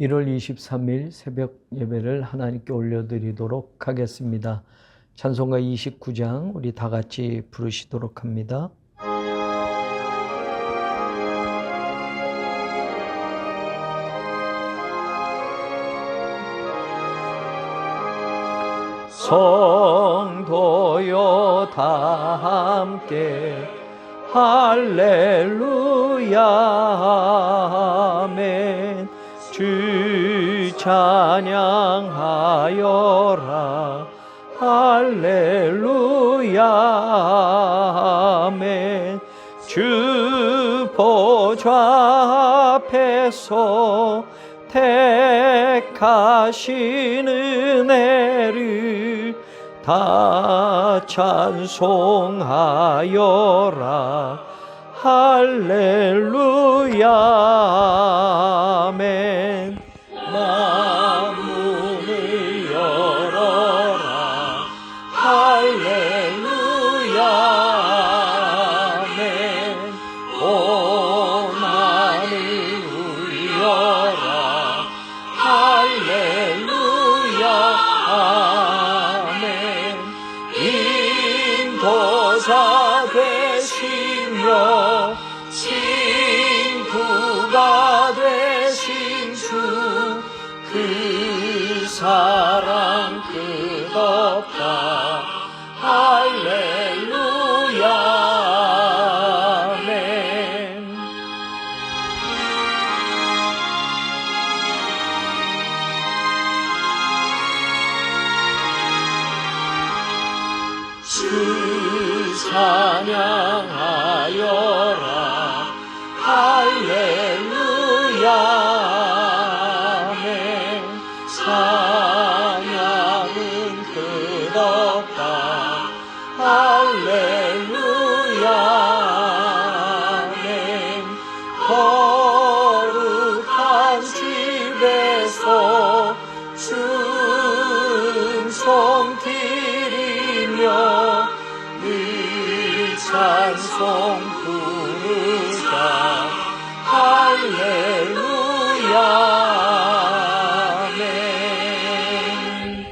1월 23일 새벽 예배를 하나님께 올려드리도록 하겠습니다. 찬송가 29장 우리 다 같이 부르시도록 합니다. 성도여 다 함께 할렐루야 아멘. 주 찬양하여라 할렐루야 아멘. 주 보좌 앞에서 택하신 은혜를 다 찬송하여라 할렐루야 아멘. 만문을 열어라 할렐루야 아멘. 온 하늘 울려라 할렐루야 아멘. 인도자 되시며 친구가 되신 주 그 사랑 끝없다 할렐루야 아멘. 주 찬양하여라 할렐루야 아멘. 찬양은 끝없다 할렐루야 아멘. 거룩한 집에서 찬송 드리며 늘 찬송 부르자 할렐루야 아멘.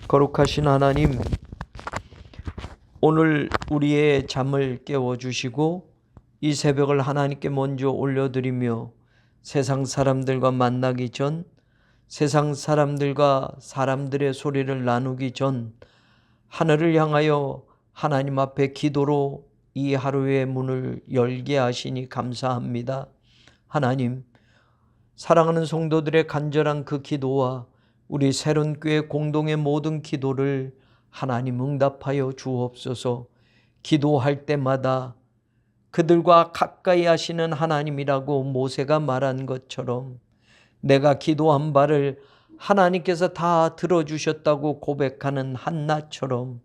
거룩하신 하나님, 오늘 우리의 잠을 깨워주시고 이 새벽을 하나님께 먼저 올려드리며 세상 사람들과 만나기 전, 세상 사람들과 사람들의 소리를 나누기 전 하늘을 향하여 하나님 앞에 기도로 이 하루의 문을 열게 하시니 감사합니다. 하나님, 사랑하는 성도들의 간절한 그 기도와 우리 새론교회 공동의 모든 기도를 하나님 응답하여 주옵소서. 기도할 때마다 그들과 가까이 하시는 하나님이라고 모세가 말한 것처럼 내가 기도한 바를 하나님께서 다 들어주셨다고 고백하는 한나처럼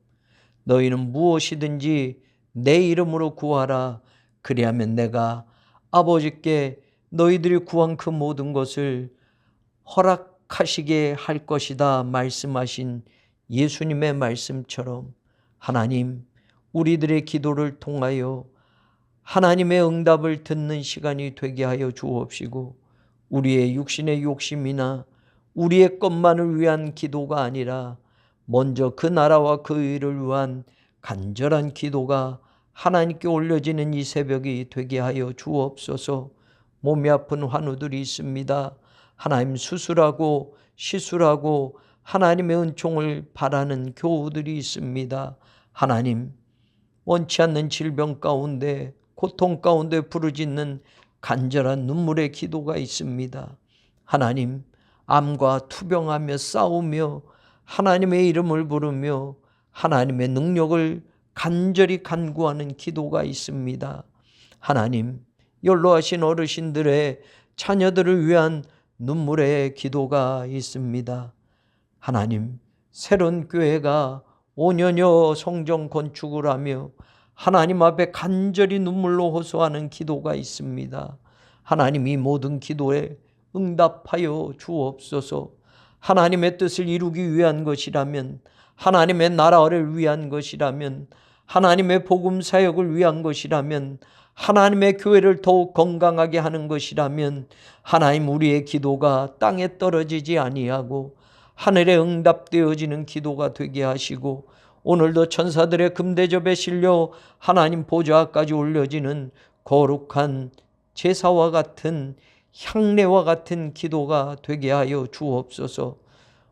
너희는 무엇이든지 내 이름으로 구하라. 그리하면 내가 아버지께 너희들이 구한 그 모든 것을 허락하시게 할 것이다 말씀하신 예수님의 말씀처럼 하나님, 우리들의 기도를 통하여 하나님의 응답을 듣는 시간이 되게 하여 주옵시고 우리의 육신의 욕심이나 우리의 것만을 위한 기도가 아니라 먼저 그 나라와 그 의를 위한 간절한 기도가 하나님께 올려지는 이 새벽이 되게 하여 주옵소서. 몸이 아픈 환우들이 있습니다. 하나님, 수술하고 시술하고 하나님의 은총을 바라는 교우들이 있습니다. 하나님, 원치 않는 질병 가운데 고통 가운데 부르짖는 간절한 눈물의 기도가 있습니다. 하나님, 암과 투병하며 싸우며 하나님의 이름을 부르며 하나님의 능력을 간절히 간구하는 기도가 있습니다. 하나님, 연로하신 어르신들의 자녀들을 위한 눈물의 기도가 있습니다. 하나님, 새로운 교회가 5년여 성전 건축을 하며 하나님 앞에 간절히 눈물로 호소하는 기도가 있습니다. 하나님, 이 모든 기도에 응답하여 주옵소서. 하나님의 뜻을 이루기 위한 것이라면, 하나님의 나라를 위한 것이라면, 하나님의 복음 사역을 위한 것이라면 하나님의 교회를 더욱 건강하게 하는 것이라면 하나님, 우리의 기도가 땅에 떨어지지 아니하고 하늘에 응답되어지는 기도가 되게 하시고, 오늘도 천사들의 금대접에 실려 하나님 보좌까지 올려지는 거룩한 제사와 같은, 향례와 같은 기도가 되게 하여 주옵소서.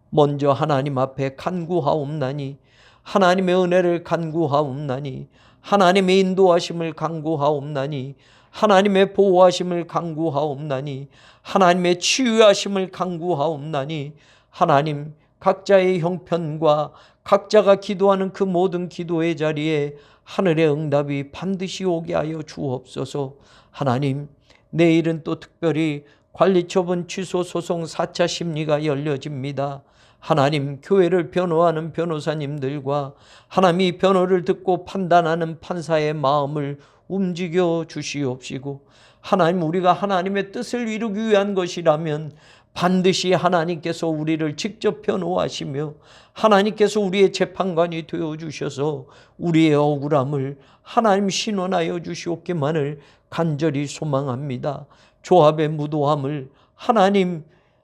먼저 하나님 앞에 간구하옵나니, 하나님의 은혜를 간구하옵나니, 하나님의 인도하심을 간구하옵나니, 하나님의 보호하심을 간구하옵나니, 하나님의 치유하심을 간구하옵나니, 하나님, 각자의 형편과 각자가 기도하는 그 모든 기도의 자리에 하늘의 응답이 반드시 오게 하여 주옵소서. 하나님, 내일은 또 특별히 관리처분 취소 소송 4차 심리가 열려집니다. 하나님, 교회를 변호하는 변호사님들과 하나님이 변호를 듣고 판단하는 판사의 마음을 움직여 주시옵시고, 하나님, 우리가 하나님의 뜻을 이루기 위한 것이라면 반드시 하나님께서 우리를 직접 변호하시며 하나님께서 우리의 재판관이 되어주셔서 우리의 억울함을 하나님 신원하여 주시옵기만을 간절히 소망합니다. 조합의 무도함을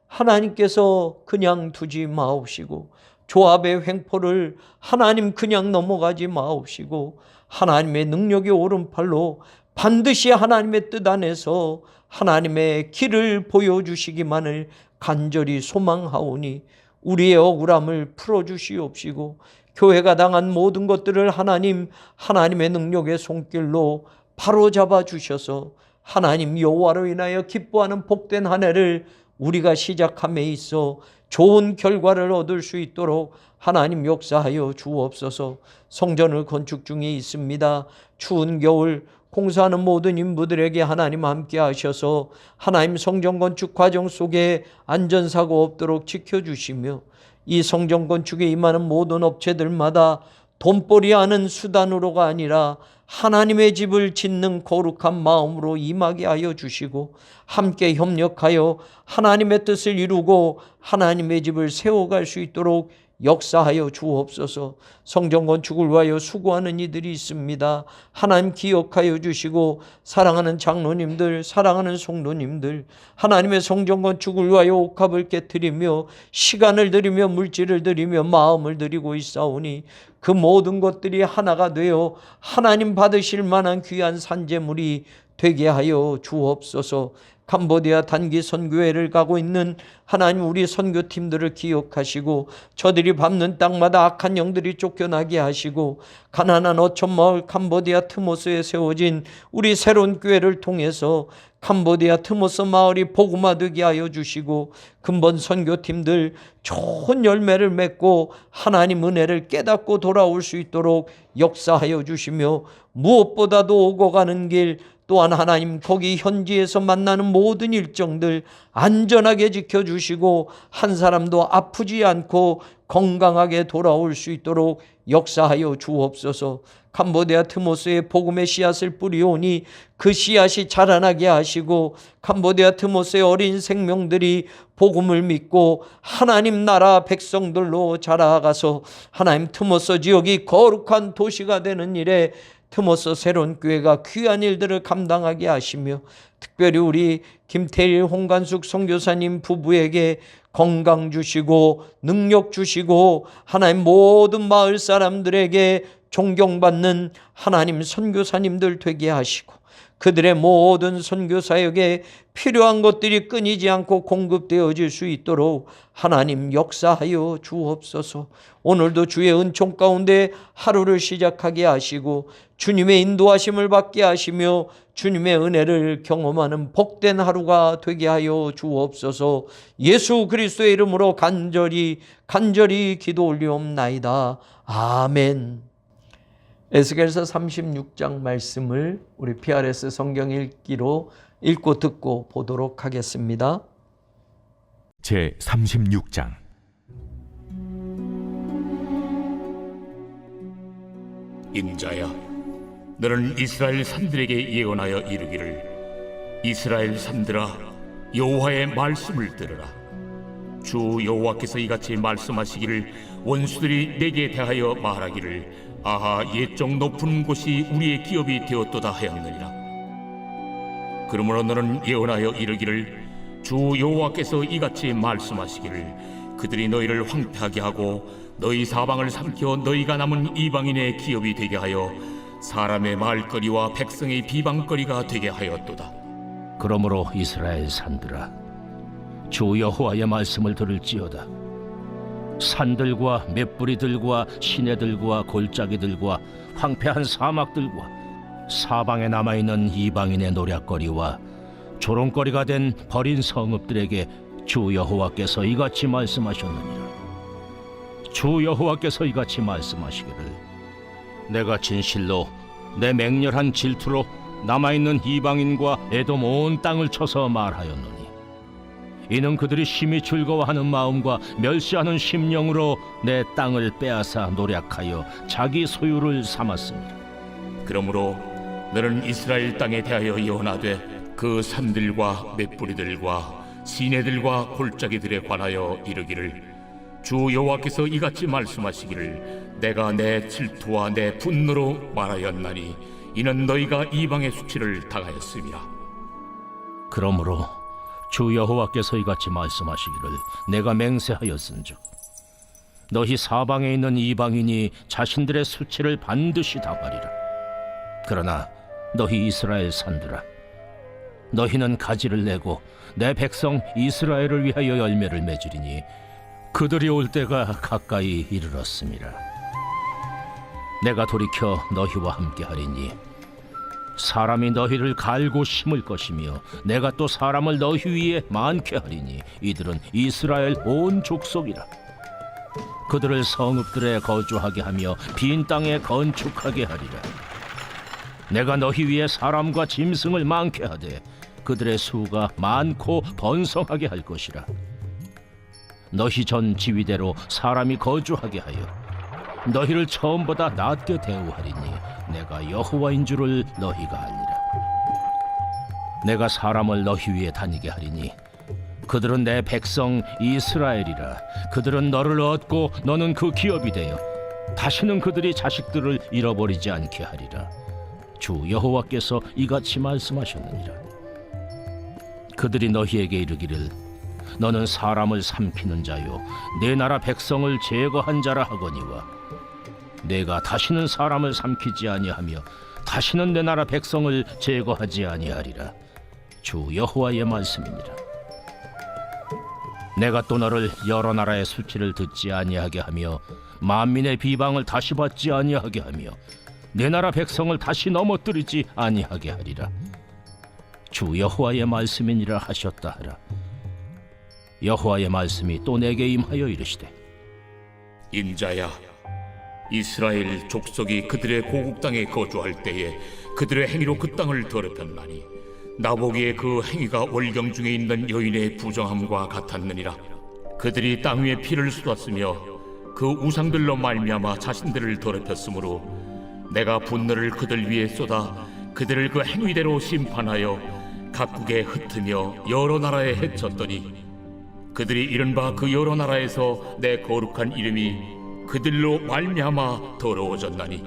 하나님께서 그냥 두지 마옵시고, 조합의 횡포를 하나님 그냥 넘어가지 마옵시고, 하나님의 능력의 오른팔로 반드시 하나님의 뜻 안에서 하나님의 길을 보여주시기만을 간절히 소망하오니, 우리의 억울함을 풀어주시옵시고, 교회가 당한 모든 것들을 하나님의 능력의 손길로 바로잡아 주셔서 하나님 여호와로 인하여 기뻐하는 복된 한 해를 우리가 시작함에 있어 좋은 결과를 얻을 수 있도록 하나님 역사하여 주옵소서. 성전을 건축 중에 있습니다. 추운 겨울 공사하는 모든 인부들에게 하나님 함께 하셔서 하나님 성전 건축 과정 속에 안전사고 없도록 지켜주시며, 이 성전 건축에 임하는 모든 업체들마다 돈벌이 하는 수단으로가 아니라 하나님의 집을 짓는 거룩한 마음으로 임하게 하여 주시고, 함께 협력하여 하나님의 뜻을 이루고 하나님의 집을 세워갈 수 있도록 역사하여 주옵소서. 성전 건축을 위하여 수고하는 이들이 있습니다. 하나님 기억하여 주시고, 사랑하는 장로님들, 사랑하는 성도님들, 하나님의 성전 건축을 위하여 옥합을 깨뜨리며 시간을 들이며 물질을 들이며 마음을 들이고 있사오니, 그 모든 것들이 하나가 되어 하나님 받으실 만한 귀한 산재물이 되게 하여 주옵소서. 캄보디아 단기 선교회를 가고 있는 하나님, 우리 선교팀들을 기억하시고, 저들이 밟는 땅마다 악한 영들이 쫓겨나게 하시고, 가난한 어촌마을 캄보디아 트모스에 세워진 우리 새로운 교회를 통해서 캄보디아 트모스 마을이 복음화되게 하여 주시고, 근본 선교팀들 좋은 열매를 맺고 하나님 은혜를 깨닫고 돌아올 수 있도록 역사하여 주시며, 무엇보다도 오고 가는 길, 또한 하나님 거기 현지에서 만나는 모든 일정들 안전하게 지켜주시고 한 사람도 아프지 않고 건강하게 돌아올 수 있도록 역사하여 주옵소서. 캄보디아 트모스에 복음의 씨앗을 뿌리오니 그 씨앗이 자라나게 하시고, 캄보디아 트모스의 어린 생명들이 복음을 믿고 하나님 나라 백성들로 자라가서 하나님 트모스 지역이 거룩한 도시가 되는 일에 트모스 새로운 교회가 귀한 일들을 감당하게 하시며, 특별히 우리 김태일 홍관숙 선교사님 부부에게 건강 주시고 능력 주시고 하나님 모든 마을 사람들에게 존경받는 하나님 선교사님들 되게 하시고, 그들의 모든 선교사역에 필요한 것들이 끊이지 않고 공급되어질 수 있도록 하나님 역사하여 주옵소서. 오늘도 주의 은총 가운데 하루를 시작하게 하시고 주님의 인도하심을 받게 하시며 주님의 은혜를 경험하는 복된 하루가 되게 하여 주옵소서. 예수 그리스도의 이름으로 간절히 기도 올리옵나이다. 아멘. 에스겔서 36장 말씀을 우리 PRS 성경 읽기로 읽고 듣고 보도록 하겠습니다. 제 36장. 인자야, 너는 이스라엘 산들에게 예언하여 이르기를, 이스라엘 산들아, 여호와의 말씀을 들으라. 주 여호와께서 이같이 말씀하시기를, 원수들이 내게 대하여 말하기를, 아하, 옛적 높은 곳이 우리의 기업이 되었도다 하였느니라. 그러므로 너는 예언하여 이르기를 주 여호와께서 이같이 말씀하시기를 그들이 너희를 황폐하게 하고 너희 사방을 삼켜 너희가 남은 이방인의 기업이 되게 하여 사람의 말거리와 백성의 비방거리가 되게 하였도다. 그러므로 이스라엘 산들아, 주 여호와의 말씀을 들을지어다. 산들과 맷뿌리들과 시내들과 골짜기들과 황폐한 사막들과 사방에 남아있는 이방인의 노략거리와 조롱거리가 된 버린 성읍들에게 주 여호와께서 이같이 말씀하셨느니라. 주 여호와께서 이같이 말씀하시기를 내가 진실로 내 맹렬한 질투로 남아있는 이방인과 에돔 온 땅을 쳐서 말하였노니 이는 그들이 심히 즐거워하는 마음과 멸시하는 심령으로 내 땅을 빼앗아 노략하여 자기 소유를 삼았습니다. 그러므로 너는 이스라엘 땅에 대하여 예언하되 그 산들과 맷뿌리들과 시내들과 골짜기들에 관하여 이르기를 주 여호와께서 이같이 말씀하시기를 내가 내 질투와 내 분노로 말하였나니 이는 너희가 이방의 수치를 당하였음이라. 그러므로 주 여호와께서 이같이 말씀하시기를 내가 맹세하였은즉 너희 사방에 있는 이방인이 자신들의 수치를 반드시 당하리라. 그러나 너희 이스라엘 산들아, 너희는 가지를 내고 내 백성 이스라엘을 위하여 열매를 맺으리니 그들이 올 때가 가까이 이르렀음이라. 내가 돌이켜 너희와 함께하리니 사람이 너희를 갈고 심을 것이며 내가 또 사람을 너희 위에 많게 하리니 이들은 이스라엘 온 족속이라. 그들을 성읍들에 거주하게 하며 빈 땅에 건축하게 하리라. 내가 너희 위에 사람과 짐승을 많게 하되 그들의 수가 많고 번성하게 할 것이라. 너희 전 지위대로 사람이 거주하게 하여 너희를 처음보다 낮게 대우하리니 내가 여호와인 줄을 너희가 알리라. 내가 사람을 너희 위에 다니게 하리니 그들은 내 백성 이스라엘이라. 그들은 너를 얻고 너는 그 기업이 되어 다시는 그들이 자식들을 잃어버리지 않게 하리라. 주 여호와께서 이같이 말씀하셨느니라. 그들이 너희에게 이르기를 너는 사람을 삼키는 자요 내 나라 백성을 제거한 자라 하거니와 내가 다시는 사람을 삼키지 아니하며 다시는 내 나라 백성을 제거하지 아니하리라. 주 여호와의 말씀이니라. 내가 또 너를 여러 나라의 수치를 듣지 아니하게 하며 만민의 비방을 다시 받지 아니하게 하며 내 나라 백성을 다시 넘어뜨리지 아니하게 하리라. 주 여호와의 말씀이니라 하셨다 하라. 여호와의 말씀이 또 내게 임하여 이르시되 인자야, 이스라엘 족속이 그들의 고국 땅에 거주할 때에 그들의 행위로 그 땅을 더럽혔나니 나보기에 그 행위가 월경 중에 있는 여인의 부정함과 같았느니라. 그들이 땅 위에 피를 쏟았으며 그 우상들로 말미암아 자신들을 더럽혔으므로 내가 분노를 그들 위에 쏟아 그들을 그 행위대로 심판하여 각국에 흩으며 여러 나라에 해쳤더니 그들이 이른바 그 여러 나라에서 내 거룩한 이름이 그들로 말미암아 더러워졌나니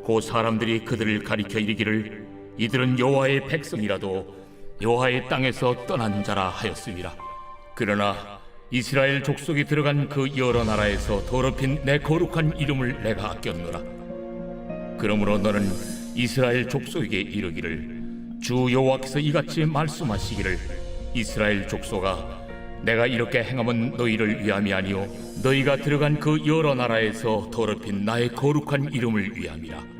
그 사람들이 그들을 가리켜 이르기를 이들은 여호와의 백성이라도 여호와의 땅에서 떠난 자라 하였음이라. 그러나 이스라엘 족속이 들어간 그 여러 나라에서 더럽힌 내 거룩한 이름을 내가 아꼈노라. 그러므로 너는 이스라엘 족속에게 이르기를 주 여호와께서 이같이 말씀하시기를 이스라엘 족속아, 내가 이렇게 행함은 너희를 위함이 아니요 너희가 들어간 그 여러 나라에서 더럽힌 나의 거룩한 이름을 위함이라.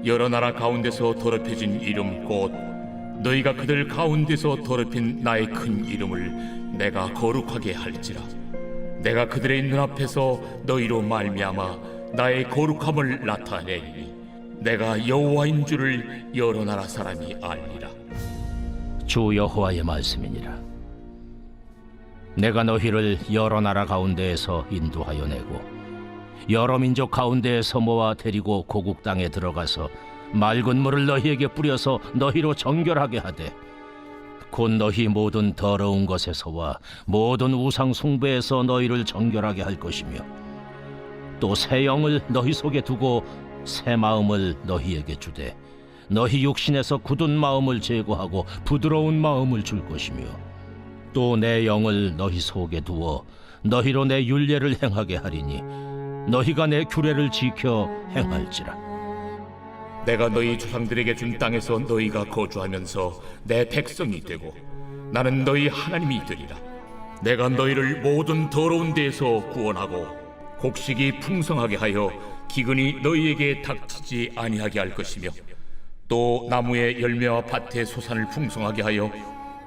여러 나라 가운데서 더럽혀진 이름 곧 너희가 그들 가운데서 더럽힌 나의 큰 이름을 내가 거룩하게 할지라. 내가 그들의 눈앞에서 너희로 말미암아 나의 거룩함을 나타내리니 내가 여호와인 줄을 여러 나라 사람이 알리라. 주 여호와의 말씀이니라. 내가 너희를 여러 나라 가운데에서 인도하여 내고 여러 민족 가운데에서 모아 데리고 고국 땅에 들어가서 맑은 물을 너희에게 뿌려서 너희로 정결하게 하되 곧 너희 모든 더러운 것에서와 모든 우상 숭배에서 너희를 정결하게 할 것이며 또 새 영을 너희 속에 두고 새 마음을 너희에게 주되 너희 육신에서 굳은 마음을 제거하고 부드러운 마음을 줄 것이며 또 내 영을 너희 속에 두어 너희로 내 율례를 행하게 하리니 너희가 내 규례를 지켜 행할지라. 내가 너희 조상들에게 준 땅에서 너희가 거주하면서 내 백성이 되고 나는 너희 하나님이 되리라. 내가 너희를 모든 더러운 데에서 구원하고 곡식이 풍성하게 하여 기근이 너희에게 닥치지 아니하게 할 것이며 또 나무의 열매와 밭의 소산을 풍성하게 하여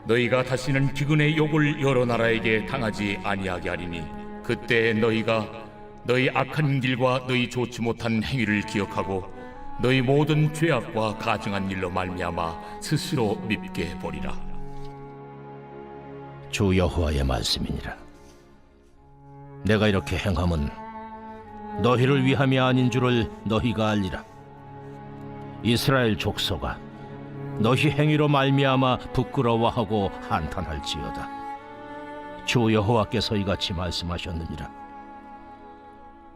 너희가 다시는 기근의 욕을 여러 나라에게 당하지 아니하게 하리니 그때 너희가 너희 악한 길과 너희 좋지 못한 행위를 기억하고 너희 모든 죄악과 가증한 일로 말미암아 스스로 밉게 보리라. 주 여호와의 말씀이니라. 내가 이렇게 행함은 너희를 위함이 아닌 줄을 너희가 알리라. 이스라엘 족속아, 너희 행위로 말미암아 부끄러워하고 한탄할지어다. 주 여호와께서 이같이 말씀하셨느니라.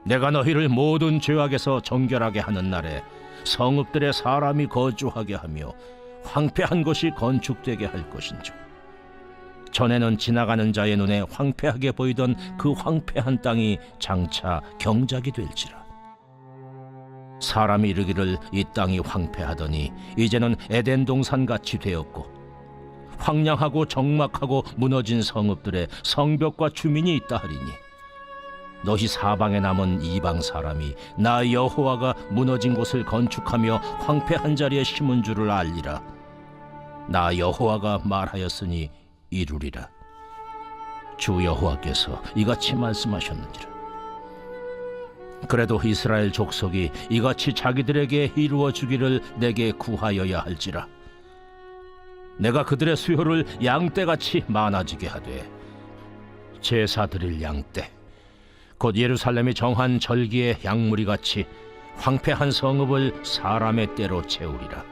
내가 너희를 모든 죄악에서 정결하게 하는 날에 성읍들에 사람이 거주하게 하며 황폐한 것이 건축되게 할 것인즉 전에는 지나가는 자의 눈에 황폐하게 보이던 그 황폐한 땅이 장차 경작이 될지라. 사람이 이르기를 이 땅이 황폐하더니 이제는 에덴 동산같이 되었고 황량하고 적막하고 무너진 성읍들에 성벽과 주민이 있다 하리니 너희 사방에 남은 이방 사람이 나 여호와가 무너진 곳을 건축하며 황폐한 자리에 심은 줄을 알리라. 나 여호와가 말하였으니 이루리라. 주 여호와께서 이같이 말씀하셨느니라. 그래도 이스라엘 족속이 이같이 자기들에게 이루어 주기를 내게 구하여야 할지라. 내가 그들의 수요를 양떼같이 많아지게 하되 제사 드릴 양떼 곧 예루살렘이 정한 절기의 양무리같이 황폐한 성읍을 사람의 떼로 채우리라.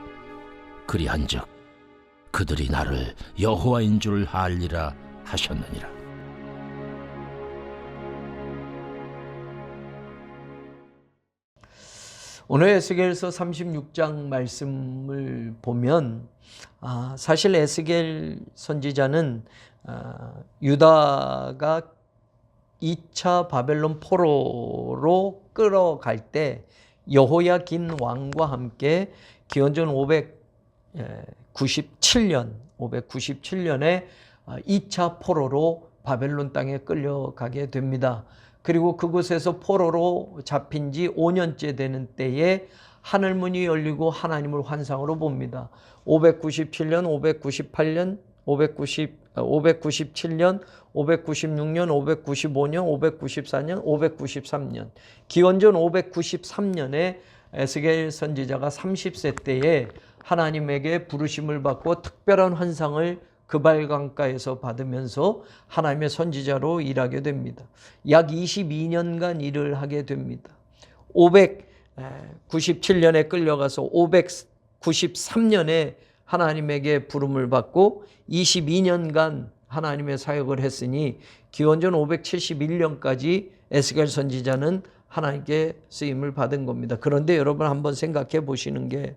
그리한즉 그들이 나를 여호와인 줄 알리라 하셨느니라. 오늘 에스겔서 36장 말씀을 보면 사실 에스겔 선지자는 유다가 2차 바벨론 포로로 끌어갈 때 여호야긴 왕과 함께 기원전 597년에 2차 포로로 바벨론 땅에 끌려가게 됩니다. 그리고 그곳에서 포로로 잡힌 지 5년째 되는 때에 하늘문이 열리고 하나님을 환상으로 봅니다. 597년, 598년, 597년, 596년, 595년, 594년, 593년 기원전 593년에 에스겔 선지자가 30세 때에 하나님에게 부르심을 받고 특별한 환상을 그발강가에서 받으면서 하나님의 선지자로 일하게 됩니다. 약 22년간 일을 하게 됩니다. 597년에 끌려가서 593년에 하나님에게 부름을 받고 22년간 하나님의 사역을 했으니 기원전 571년까지 에스겔 선지자는 하나님께 쓰임을 받은 겁니다. 그런데 여러분 한번 생각해 보시는 게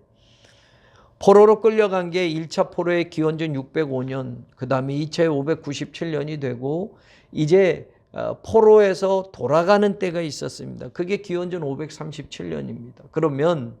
포로로 끌려간 게 1차 포로의 기원전 605년, 그 다음에 2차의 597년이 되고 이제 포로에서 돌아가는 때가 있었습니다. 그게 기원전 537년입니다. 그러면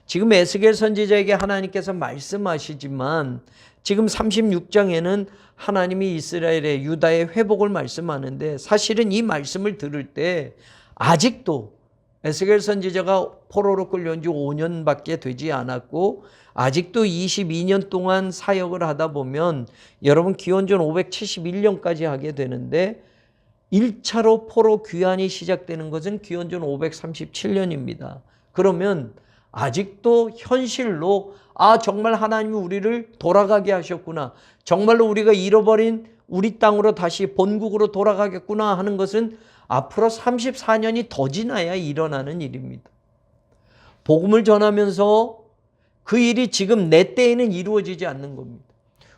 지금 에스겔 선지자에게 하나님께서 말씀하시지만 지금 36장에는 하나님이 이스라엘의 유다의 회복을 말씀하는데 사실은 이 말씀을 들을 때 아직도 에스겔 선지자가 포로로 끌려온 지 5년밖에 되지 않았고 아직도 22년 동안 사역을 하다 보면 여러분 기원전 571년까지 하게 되는데 1차로 포로 귀환이 시작되는 것은 기원전 537년입니다. 그러면 아직도 현실로 정말 하나님이 우리를 돌아가게 하셨구나. 정말로 우리가 잃어버린 우리 땅으로 다시 본국으로 돌아가겠구나 하는 것은 앞으로 34년이 더 지나야 일어나는 일입니다. 복음을 전하면서 그 일이 지금 내 때에는 이루어지지 않는 겁니다.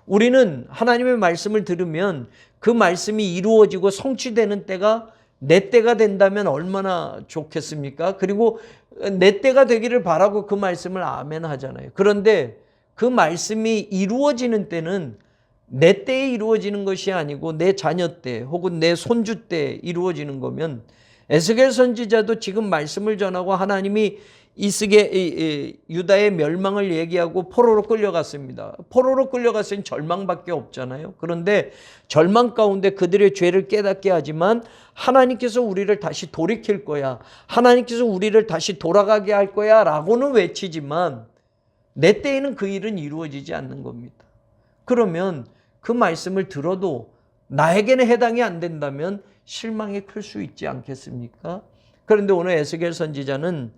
우리는 하나님의 말씀을 들으면 그 말씀이 이루어지고 성취되는 때가 내 때가 된다면 얼마나 좋겠습니까? 그리고 내 때가 되기를 바라고 그 말씀을 아멘 하잖아요. 그런데 그 말씀이 이루어지는 때는 내 때에 이루어지는 것이 아니고 내 자녀 때 혹은 내 손주 때 이루어지는 거면, 에스겔 선지자도 지금 말씀을 전하고 하나님이 유다의 멸망을 얘기하고 포로로 끌려갔습니다. 포로로 끌려갔으니 절망밖에 없잖아요. 그런데 절망 가운데 그들의 죄를 깨닫게 하지만 하나님께서 우리를 다시 돌이킬 거야, 하나님께서 우리를 다시 돌아가게 할 거야 라고는 외치지만 내 때에는 그 일은 이루어지지 않는 겁니다. 그러면 그 말씀을 들어도 나에게는 해당이 안 된다면 실망이 클 수 있지 않겠습니까? 그런데 오늘 에스겔 선지자는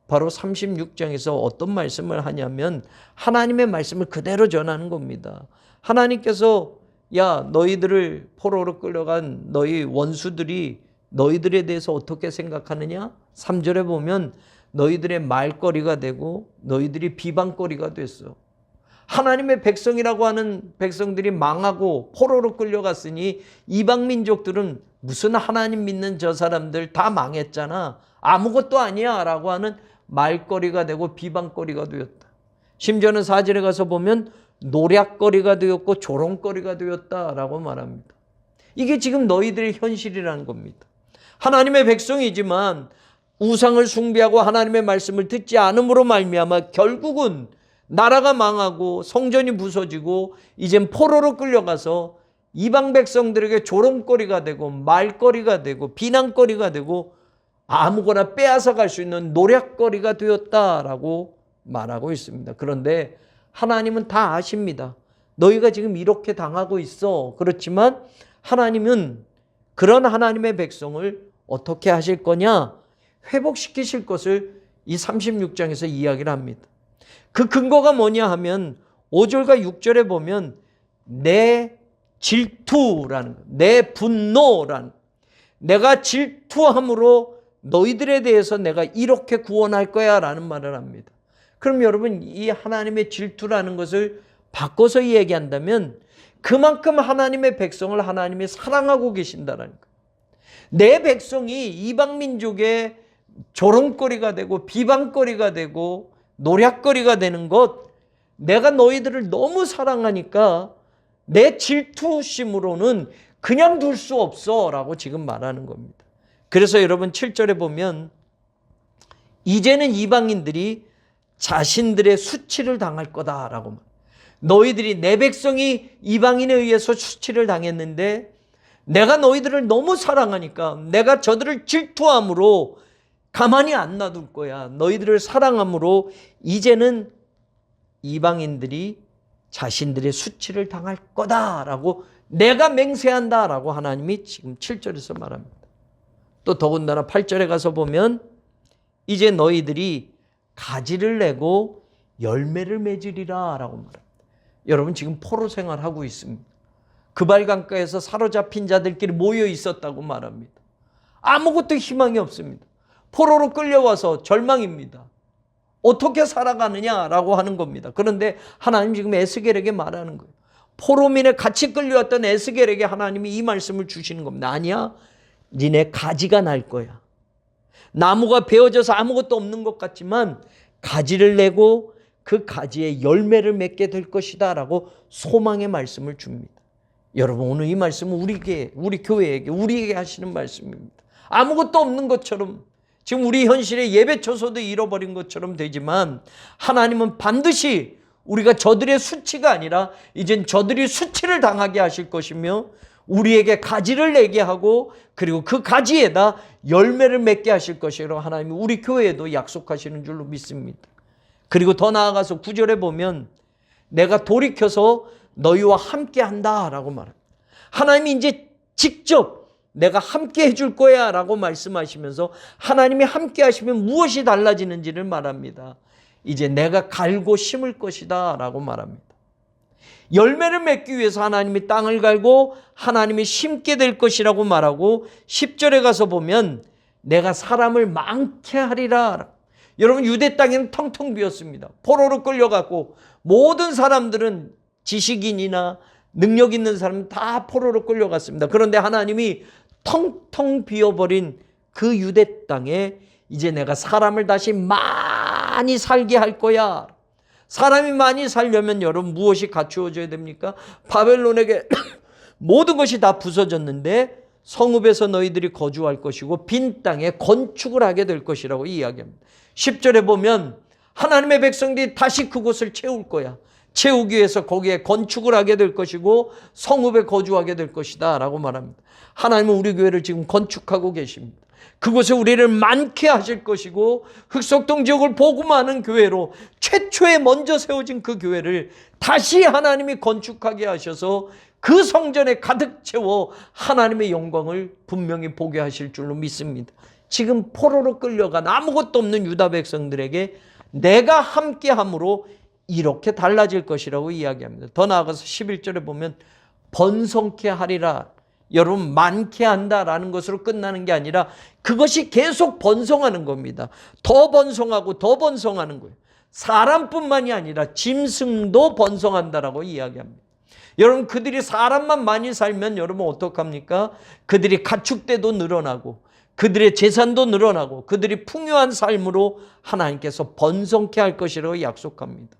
바로 36장에서 어떤 말씀을 하냐면 하나님의 말씀을 그대로 전하는 겁니다. 하나님께서 야, 너희들을 포로로 끌려간 너희 원수들이 너희들에 대해서 어떻게 생각하느냐? 3절에 보면 너희들의 말거리가 되고 너희들이 비방거리가 됐어. 하나님의 백성이라고 하는 백성들이 망하고 포로로 끌려갔으니 이방 민족들은 무슨 하나님 믿는 저 사람들 다 망했잖아, 아무것도 아니야 라고 하는 말거리가 되고 비방거리가 되었다. 심지어는 4절에 가서 보면 노략거리가 되었고 조롱거리가 되었다라고 말합니다. 이게 지금 너희들의 현실이라는 겁니다. 하나님의 백성이지만 우상을 숭배하고 하나님의 말씀을 듣지 않음으로 말미암아 결국은 나라가 망하고 성전이 부서지고 이젠 포로로 끌려가서 이방 백성들에게 조롱거리가 되고 말거리가 되고 비난거리가 되고 아무거나 빼앗아 갈 수 있는 노략거리가 되었다라고 말하고 있습니다. 그런데 하나님은 다 아십니다. 너희가 지금 이렇게 당하고 있어. 그렇지만 하나님은 그런 하나님의 백성을 어떻게 하실 거냐? 회복시키실 것을 이 36장에서 이야기를 합니다. 그 근거가 뭐냐 하면 5절과 6절에 보면 내 질투라는 것, 내 분노라는, 내가 질투함으로 너희들에 대해서 내가 이렇게 구원할 거야 라는 말을 합니다. 그럼 여러분, 이 하나님의 질투라는 것을 바꿔서 이야기한다면 그만큼 하나님의 백성을 하나님이 사랑하고 계신다라는 거예요. 내 백성이 이방 민족의 조롱거리가 되고 비방거리가 되고 노략거리가 되는 것, 내가 너희들을 너무 사랑하니까 내 질투심으로는 그냥 둘 수 없어 라고 지금 말하는 겁니다. 그래서 여러분 7절에 보면 이제는 이방인들이 자신들의 수치를 당할 거다라고 말합니다. 너희들이, 내 백성이 이방인에 의해서 수치를 당했는데 내가 너희들을 너무 사랑하니까 내가 저들을 질투함으로 가만히 안 놔둘 거야. 너희들을 사랑함으로 이제는 이방인들이 자신들의 수치를 당할 거다라고 내가 맹세한다라고 하나님이 지금 7절에서 말합니다. 또 더군다나 8절에 가서 보면 이제 너희들이 가지를 내고 열매를 맺으리라 라고 말합니다. 여러분, 지금 포로 생활하고 있습니다. 그발강가에서 사로잡힌 자들끼리 모여 있었다고 말합니다. 아무것도 희망이 없습니다. 포로로 끌려와서 절망입니다. 어떻게 살아가느냐라고 하는 겁니다. 그런데 하나님 지금 에스겔에게 말하는 거예요. 포로민에 같이 끌려왔던 에스겔에게 하나님이 이 말씀을 주시는 겁니다. 아니야, 니네 가지가 날 거야. 나무가 베어져서 아무것도 없는 것 같지만 가지를 내고 그 가지에 열매를 맺게 될 것이다 라고 소망의 말씀을 줍니다. 여러분, 오늘 이 말씀은 우리 교회에게, 우리에게 하시는 말씀입니다. 아무것도 없는 것처럼, 지금 우리 현실의 예배 처소도 잃어버린 것처럼 되지만 하나님은 반드시 우리가 저들의 수치가 아니라 이젠 저들이 수치를 당하게 하실 것이며 우리에게 가지를 내게 하고 그리고 그 가지에다 열매를 맺게 하실 것이라고 하나님이 우리 교회에도 약속하시는 줄로 믿습니다. 그리고 더 나아가서 9절에 보면 내가 돌이켜서 너희와 함께 한다라고 말합니다. 하나님이 이제 직접 내가 함께 해줄 거야 라고 말씀하시면서 하나님이 함께 하시면 무엇이 달라지는지를 말합니다. 이제 내가 갈고 심을 것이다 라고 말합니다. 열매를 맺기 위해서 하나님이 땅을 갈고 하나님이 심게 될 것이라고 말하고 10절에 가서 보면 내가 사람을 많게 하리라. 여러분, 유대 땅에는 텅텅 비었습니다. 포로로 끌려갔고 모든 사람들은 지식인이나 능력 있는 사람은 다 포로로 끌려갔습니다. 그런데 하나님이 텅텅 비어버린 그 유대 땅에 이제 내가 사람을 다시 많이 살게 할 거야. 사람이 많이 살려면 여러분 무엇이 갖추어져야 됩니까? 바벨론에게 모든 것이 다 부서졌는데 성읍에서 너희들이 거주할 것이고 빈 땅에 건축을 하게 될 것이라고 이야기합니다. 10절에 보면 하나님의 백성들이 다시 그곳을 채울 거야. 채우기 위해서 거기에 건축을 하게 될 것이고 성읍에 거주하게 될 것이다 라고 말합니다. 하나님은 우리 교회를 지금 건축하고 계십니다. 그곳에 우리를 많게 하실 것이고 흑석동 지역을 복음하는 교회로 최초에 먼저 세워진 그 교회를 다시 하나님이 건축하게 하셔서 그 성전에 가득 채워 하나님의 영광을 분명히 보게 하실 줄로 믿습니다. 지금 포로로 끌려간 아무것도 없는 유다 백성들에게 내가 함께함으로 이렇게 달라질 것이라고 이야기합니다. 더 나아가서 11절에 보면 번성케 하리라. 여러분 많게 한다라는 것으로 끝나는 게 아니라 그것이 계속 번성하는 겁니다. 더 번성하고 더 번성하는 거예요. 사람뿐만이 아니라 짐승도 번성한다라고 이야기합니다. 여러분 그들이 사람만 많이 살면 여러분 어떡합니까? 그들이 가축대도 늘어나고 그들의 재산도 늘어나고 그들이 풍요한 삶으로 하나님께서 번성케 할 것이라고 약속합니다.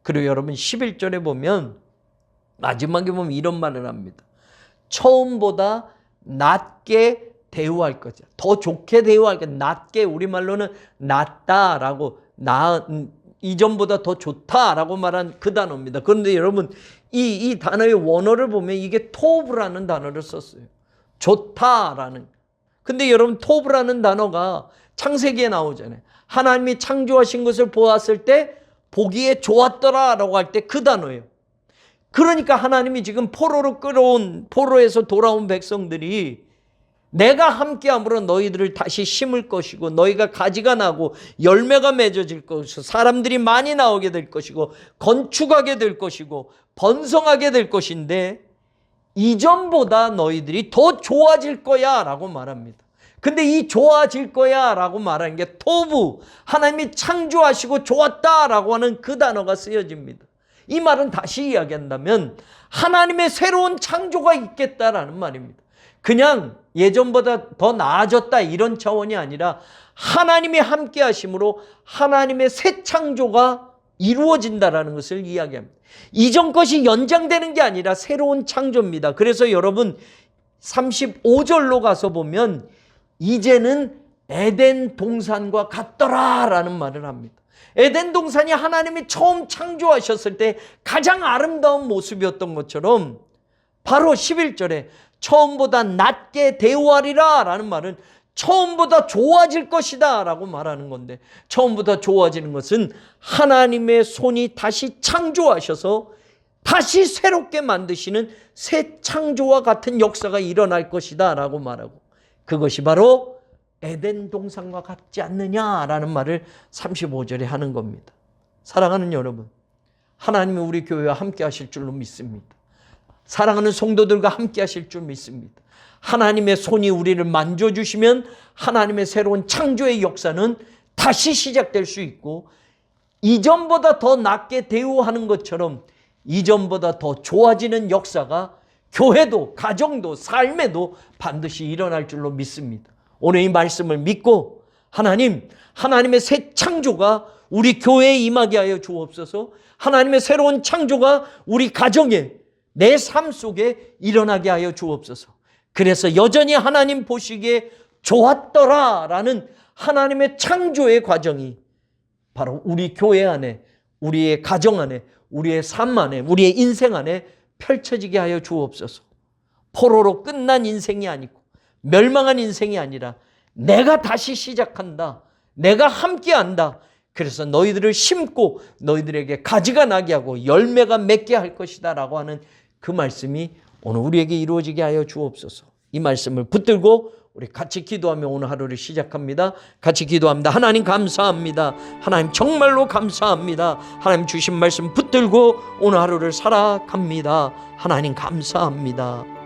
그리고 여러분 11절에 보면 마지막에 보면 이런 말을 합니다. 처음보다 낮게 대우할 거죠. 더 좋게 대우할 거. 낮게 우리말로는 낫다라고 이전보다 더 좋다라고 말한 그 단어입니다. 그런데 여러분 이 단어의 원어를 보면 이게 토브라는 단어를 썼어요. 좋다라는. 근데 여러분 토브라는 단어가 창세기에 나오잖아요. 하나님이 창조하신 것을 보았을 때 보기에 좋았더라라고 할 때 그 단어예요. 그러니까 하나님이 지금 포로에서 돌아온 백성들이 내가 함께함으로 너희들을 다시 심을 것이고 너희가 가지가 나고 열매가 맺어질 것이고 사람들이 많이 나오게 될 것이고 건축하게 될 것이고 번성하게 될 것인데 이전보다 너희들이 더 좋아질 거야 라고 말합니다. 근데 이 좋아질 거야 라고 말하는 게 토부, 하나님이 창조하시고 좋았다라고 하는 그 단어가 쓰여집니다. 이 말은 다시 이야기한다면 하나님의 새로운 창조가 있겠다라는 말입니다. 그냥 예전보다 더 나아졌다 이런 차원이 아니라 하나님이 함께 하심으로 하나님의 새 창조가 이루어진다라는 것을 이야기합니다. 이전 것이 연장되는 게 아니라 새로운 창조입니다. 그래서 여러분 35절로 가서 보면 이제는 에덴 동산과 같더라라는 말을 합니다. 에덴 동산이 하나님이 처음 창조하셨을 때 가장 아름다운 모습이었던 것처럼 바로 11절에 처음보다 낮게 대우하리라 라는 말은 처음보다 좋아질 것이다 라고 말하는 건데 처음보다 좋아지는 것은 하나님의 손이 다시 창조하셔서 다시 새롭게 만드시는 새 창조와 같은 역사가 일어날 것이다 라고 말하고 그것이 바로 에덴 동산과 같지 않느냐라는 말을 35절에 하는 겁니다. 사랑하는 여러분, 하나님이 우리 교회와 함께 하실 줄로 믿습니다. 사랑하는 성도들과 함께 하실 줄 믿습니다. 하나님의 손이 우리를 만져주시면 하나님의 새로운 창조의 역사는 다시 시작될 수 있고 이전보다 더 낫게 대우하는 것처럼 이전보다 더 좋아지는 역사가 교회도 가정도 삶에도 반드시 일어날 줄로 믿습니다. 오늘 이 말씀을 믿고 하나님의 새 창조가 우리 교회에 임하게 하여 주옵소서. 하나님의 새로운 창조가 우리 가정에 내 삶 속에 일어나게 하여 주옵소서. 그래서 여전히 하나님 보시기에 좋았더라라는 하나님의 창조의 과정이 바로 우리 교회 안에, 우리의 가정 안에, 우리의 삶 안에, 우리의 인생 안에 펼쳐지게 하여 주옵소서. 포로로 끝난 인생이 아니고 멸망한 인생이 아니라 내가 다시 시작한다. 내가 함께한다. 그래서 너희들을 심고 너희들에게 가지가 나게 하고 열매가 맺게 할 것이다 라고 하는 그 말씀이 오늘 우리에게 이루어지게 하여 주옵소서. 이 말씀을 붙들고 우리 같이 기도하며 오늘 하루를 시작합니다. 같이 기도합니다. 하나님 감사합니다. 하나님 정말로 감사합니다. 하나님 주신 말씀 붙들고 오늘 하루를 살아갑니다. 하나님 감사합니다.